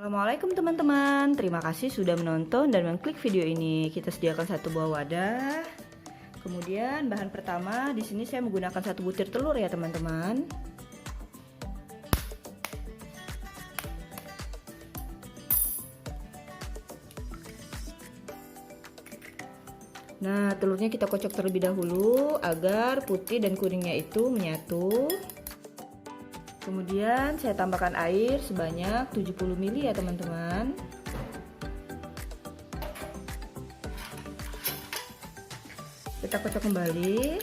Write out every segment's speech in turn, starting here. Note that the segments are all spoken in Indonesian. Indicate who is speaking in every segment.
Speaker 1: Assalamualaikum teman-teman, terima kasih sudah menonton dan mengklik video ini. Kita sediakan satu buah wadah. Kemudian bahan pertama di sini saya menggunakan 1 butir telur ya teman-teman. Nah, telurnya kita kocok terlebih dahulu agar putih dan kuningnya itu menyatu. Kemudian saya tambahkan air sebanyak 70 ml ya teman-teman. Kita kocok kembali.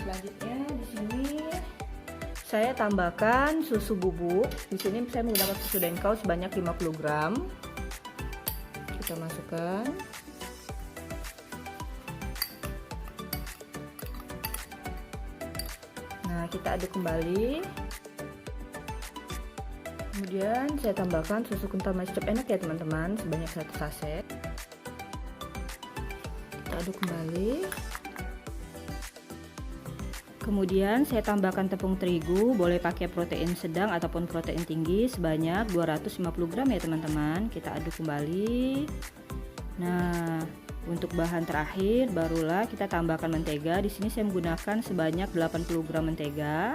Speaker 1: Selanjutnya di sini saya tambahkan susu bubuk. Di sini saya menggunakan susu Denkau sebanyak 50 gram. Kita masukkan. Nah, kita aduk kembali. Kemudian saya tambahkan susu kental manis Cap Enak ya teman-teman, sebanyak 1 saset. Kita aduk kembali. Kemudian saya tambahkan tepung terigu, boleh pakai protein sedang ataupun protein tinggi sebanyak 250 gram ya teman-teman. Kita aduk kembali. Nah, untuk bahan terakhir barulah kita tambahkan mentega. Di sini saya menggunakan sebanyak 80 gram mentega.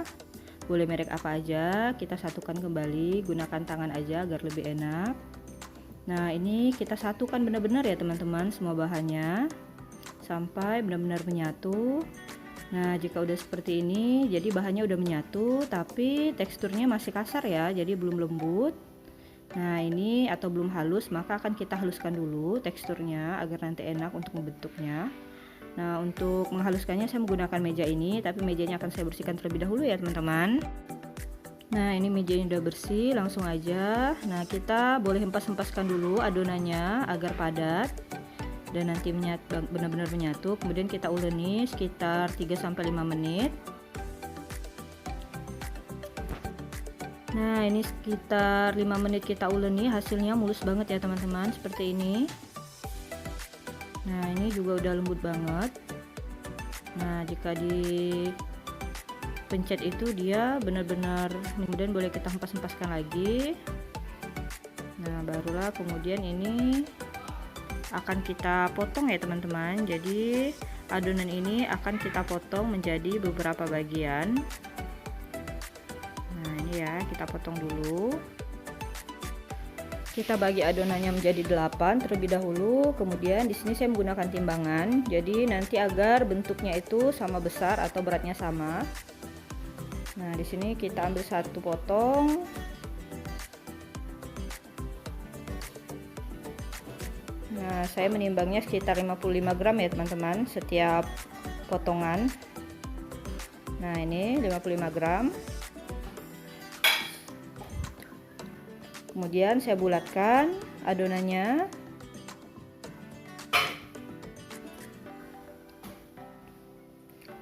Speaker 1: Boleh merek apa aja, kita satukan kembali, gunakan tangan aja agar lebih enak. Nah, ini kita satukan benar-benar ya teman-teman semua bahannya sampai benar-benar menyatu. Nah, jika udah seperti ini, jadi bahannya udah menyatu tapi teksturnya masih kasar ya, jadi belum lembut. Nah, ini atau belum halus, maka akan kita haluskan dulu teksturnya agar nanti enak untuk membentuknya. Nah, untuk menghaluskannya saya menggunakan meja ini, tapi mejanya akan saya bersihkan terlebih dahulu ya teman-teman. Nah, ini mejanya udah bersih, langsung aja. Nah, kita boleh hempas-hempaskan dulu adonannya agar padat dan nanti benar-benar menyatu. Kemudian kita uleni sekitar 3-5 menit. Nah, ini sekitar 5 menit kita uleni, hasilnya mulus banget ya teman-teman, seperti ini. Nah, ini juga udah lembut banget. Nah, jika dipencet itu dia benar-benar, kemudian boleh kita hempas-hempaskan lagi. Nah, barulah kemudian ini akan kita potong ya teman-teman. Jadi adonan ini akan kita potong menjadi beberapa bagian. Nah, ini ya, kita potong dulu. Kita bagi adonannya menjadi 8 terlebih dahulu. Kemudian di sini saya menggunakan timbangan. Jadi nanti agar bentuknya itu sama besar atau beratnya sama. Nah, di sini kita ambil 1 potong. Nah, saya menimbangnya sekitar 55 gram ya teman-teman setiap potongan. Nah, ini 55 gram. Kemudian saya bulatkan adonannya.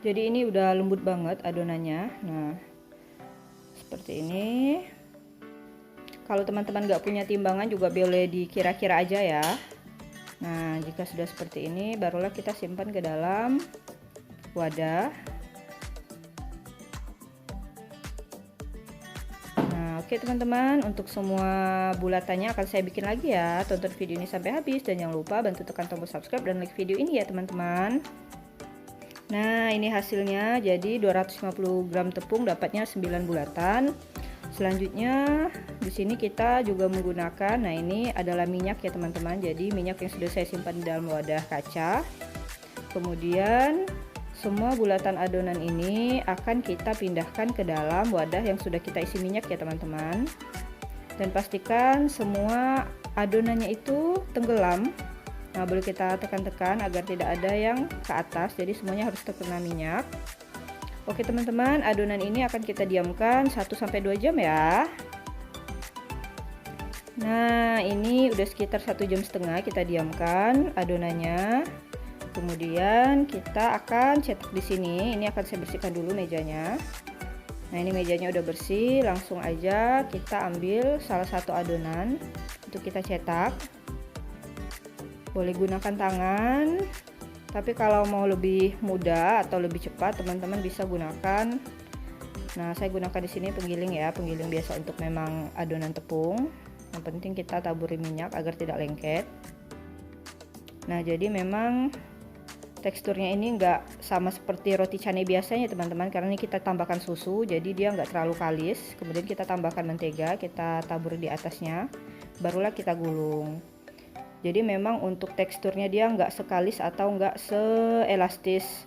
Speaker 1: Jadi ini udah lembut banget adonannya. Nah, seperti ini. Kalau teman-teman nggak punya timbangan juga boleh dikira-kira aja ya. Nah, jika sudah seperti ini barulah kita simpan ke dalam wadah. Oke teman-teman, untuk semua bulatannya akan saya bikin lagi ya. Tonton video ini sampai habis dan jangan lupa bantu tekan tombol subscribe dan like video ini ya teman-teman. Nah, ini hasilnya. Jadi 250 gram tepung dapatnya 9 bulatan. Selanjutnya di sini kita juga menggunakan, nah ini adalah minyak ya teman-teman. Jadi minyak yang sudah saya simpan di dalam wadah kaca. Kemudian semua bulatan adonan ini akan kita pindahkan ke dalam wadah yang sudah kita isi minyak ya teman-teman. Dan pastikan semua adonannya itu tenggelam. Nah, boleh kita tekan-tekan agar tidak ada yang ke atas, jadi semuanya harus terkena minyak. Oke teman-teman, adonan ini akan kita diamkan 1-2 jam ya. Nah, ini udah sekitar 1,5 jam kita diamkan adonannya. Kemudian kita akan cetak di sini. Ini akan saya bersihkan dulu mejanya. Nah, ini mejanya udah bersih, langsung aja kita ambil salah satu adonan untuk kita cetak. Boleh gunakan tangan, tapi kalau mau lebih mudah atau lebih cepat, teman-teman bisa gunakan Nah, saya gunakan di sini penggiling ya, penggiling biasa untuk memang adonan tepung. Yang penting kita taburi minyak agar tidak lengket. Nah, jadi memang teksturnya ini enggak sama seperti roti canai biasanya teman-teman, karena ini kita tambahkan susu, jadi dia enggak terlalu kalis. Kemudian kita tambahkan mentega, kita taburi di atasnya, barulah kita gulung. Jadi memang untuk teksturnya dia enggak sekalis atau enggak seelastis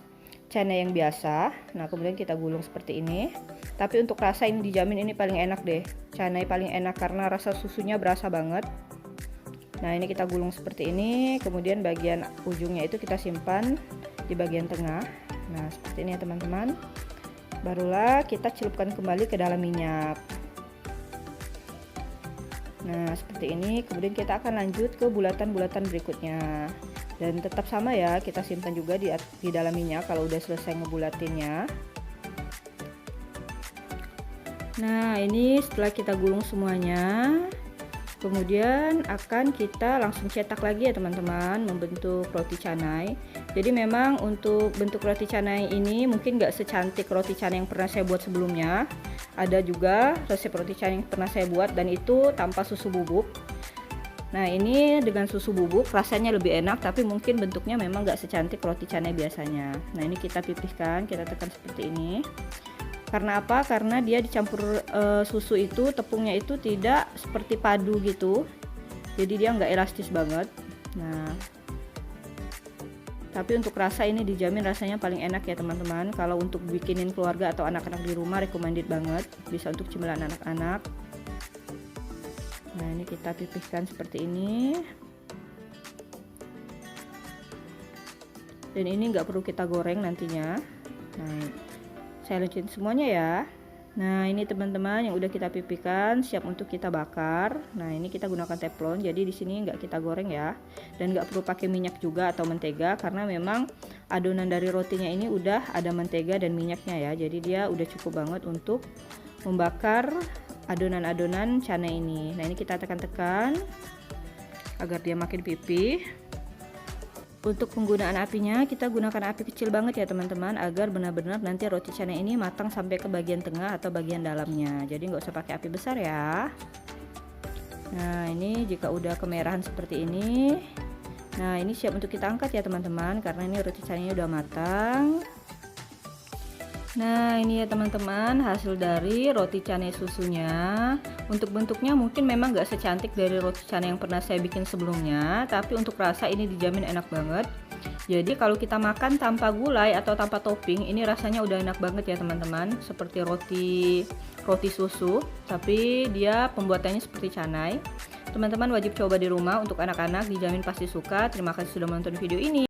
Speaker 1: canai yang biasa. Nah, kemudian kita gulung seperti ini. Tapi untuk rasa ini dijamin ini paling enak deh. Canai paling enak karena rasa susunya berasa banget. Nah, ini kita gulung seperti ini. Kemudian bagian ujungnya itu kita simpan di bagian tengah. Nah, seperti ini ya teman-teman. Barulah kita celupkan kembali ke dalam minyak. Nah, seperti ini. Kemudian kita akan lanjut ke bulatan-bulatan berikutnya. Dan tetap sama ya, kita simpan juga di dalam minyak kalau udah selesai ngebulatinnya. Nah, ini setelah kita gulung semuanya, kemudian akan kita langsung cetak lagi ya teman-teman, membentuk roti canai. Jadi memang untuk bentuk roti canai ini mungkin gak secantik roti canai yang pernah saya buat sebelumnya. Ada juga resep roti canai yang pernah saya buat dan itu tanpa susu bubuk. Nah, ini dengan susu bubuk rasanya lebih enak, tapi mungkin bentuknya memang gak secantik roti canai biasanya. Nah, ini kita pipihkan, kita tekan seperti ini. Karena apa? Karena dia dicampur susu itu, tepungnya itu tidak seperti padu gitu. Jadi dia nggak elastis banget. Nah, tapi untuk rasa ini dijamin rasanya paling enak ya teman-teman. Kalau untuk bikinin keluarga atau anak-anak di rumah recommended banget. Bisa untuk cemilan anak-anak. Nah, ini kita pipihkan seperti ini. Dan ini nggak perlu kita goreng nantinya. Nah, saya lanjutin semuanya ya. Nah, ini teman-teman yang udah kita pipihkan siap untuk kita bakar. Nah, ini kita gunakan teflon, jadi di sini nggak kita goreng ya, dan nggak perlu pakai minyak juga atau mentega karena memang adonan dari rotinya ini udah ada mentega dan minyaknya ya, jadi dia udah cukup banget untuk membakar adonan-adonan canai ini. Nah, ini kita tekan-tekan agar dia makin pipih. Untuk penggunaan apinya kita gunakan api kecil banget ya teman-teman, agar benar-benar nanti roti canai ini matang sampai ke bagian tengah atau bagian dalamnya. Jadi nggak usah pakai api besar ya. Nah, ini jika udah kemerahan seperti ini, nah ini siap untuk kita angkat ya teman-teman, karena ini roti canainya udah matang. Nah, ini ya teman-teman hasil dari roti canai susunya. Untuk bentuknya mungkin memang gak secantik dari roti canai yang pernah saya bikin sebelumnya, tapi untuk rasa ini dijamin enak banget. Jadi kalau kita makan tanpa gulai atau tanpa topping, ini rasanya udah enak banget ya teman-teman. Seperti roti susu, tapi dia pembuatannya seperti canai. Teman-teman wajib coba di rumah, untuk anak-anak dijamin pasti suka. Terima kasih sudah menonton video ini.